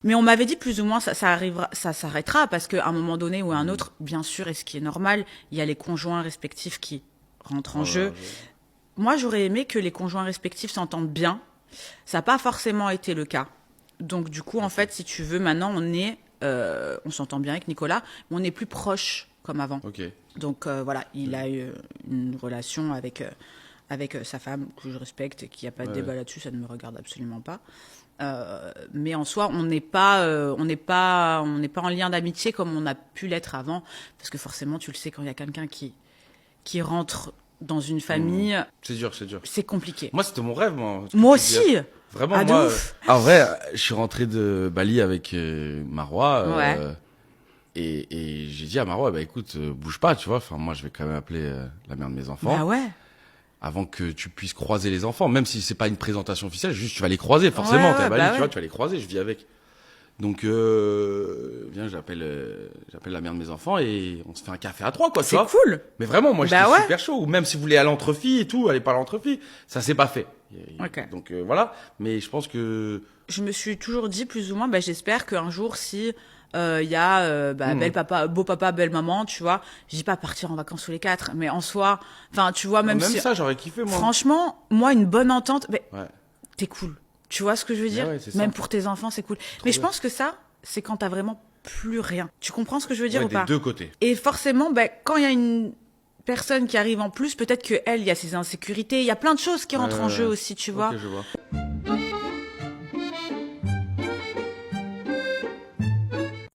Mais on m'avait dit plus ou moins ça arrivera, ça s'arrêtera parce qu'à un moment donné ou à un autre, bien sûr, et ce qui est normal, il y a les conjoints respectifs qui rentrent en jeu. Moi, j'aurais aimé que les conjoints respectifs s'entendent bien. Ça n'a pas forcément été le cas. Donc du coup, en fait, si tu veux, maintenant, on s'entend bien avec Nicolas, mais on est plus proches comme avant. Ok. Donc voilà, il a eu une relation avec sa femme que je respecte et qu'il n'y a pas de débat là-dessus, ça ne me regarde absolument pas. Mais en soi, on n'est pas en lien d'amitié comme on a pu l'être avant, parce que forcément, tu le sais, quand il y a quelqu'un qui rentre dans une famille, C'est dur. c'est compliqué. Moi, c'était mon rêve, moi. Moi aussi. Vraiment, Ah, de moi. ouf. En vrai, je suis rentré de Bali avec Marois. Ouais. Et j'ai dit à Marois, bah écoute, bouge pas, tu vois. Enfin, moi, je vais quand même appeler la mère de mes enfants. Bah ouais. Avant que tu puisses croiser les enfants, même si c'est pas une présentation officielle, juste tu vas les croiser forcément. Ouais, T'es à Bali, bah tu ouais. vois, tu vas les croiser. Je vis avec. Donc, viens, j'appelle la mère de mes enfants et on se fait un café à trois, quoi, tu C'est vois. cool. Mais vraiment, moi, Bah j'étais ouais. super chaud. Ou même si vous voulez aller entre filles et tout, allez pas à l'entre-filles. Ça s'est pas fait. Ok. Donc, voilà. Mais je pense que... Je me suis toujours dit plus ou moins, bah, j'espère qu'un jour, si il y a belle papa, beau papa, belle maman, tu vois, je dis pas partir en vacances tous les quatre, mais en soi, enfin, tu vois, même si, ça, j'aurais kiffé, moi. franchement, moi, une bonne entente, mais Ouais. t'es cool. Tu vois ce que je veux dire? ouais, c'est Même ça. pour tes enfants, c'est cool. Mais je bien. pense que ça, c'est quand t'as vraiment plus rien. Tu comprends ce que je veux dire Ouais, ou des pas? deux côtés. Et forcément, quand il y a une personne qui arrive en plus, peut-être que elle, il y a ses insécurités, il y a plein de choses qui rentrent en jeu aussi, tu vois. Ok, je vois.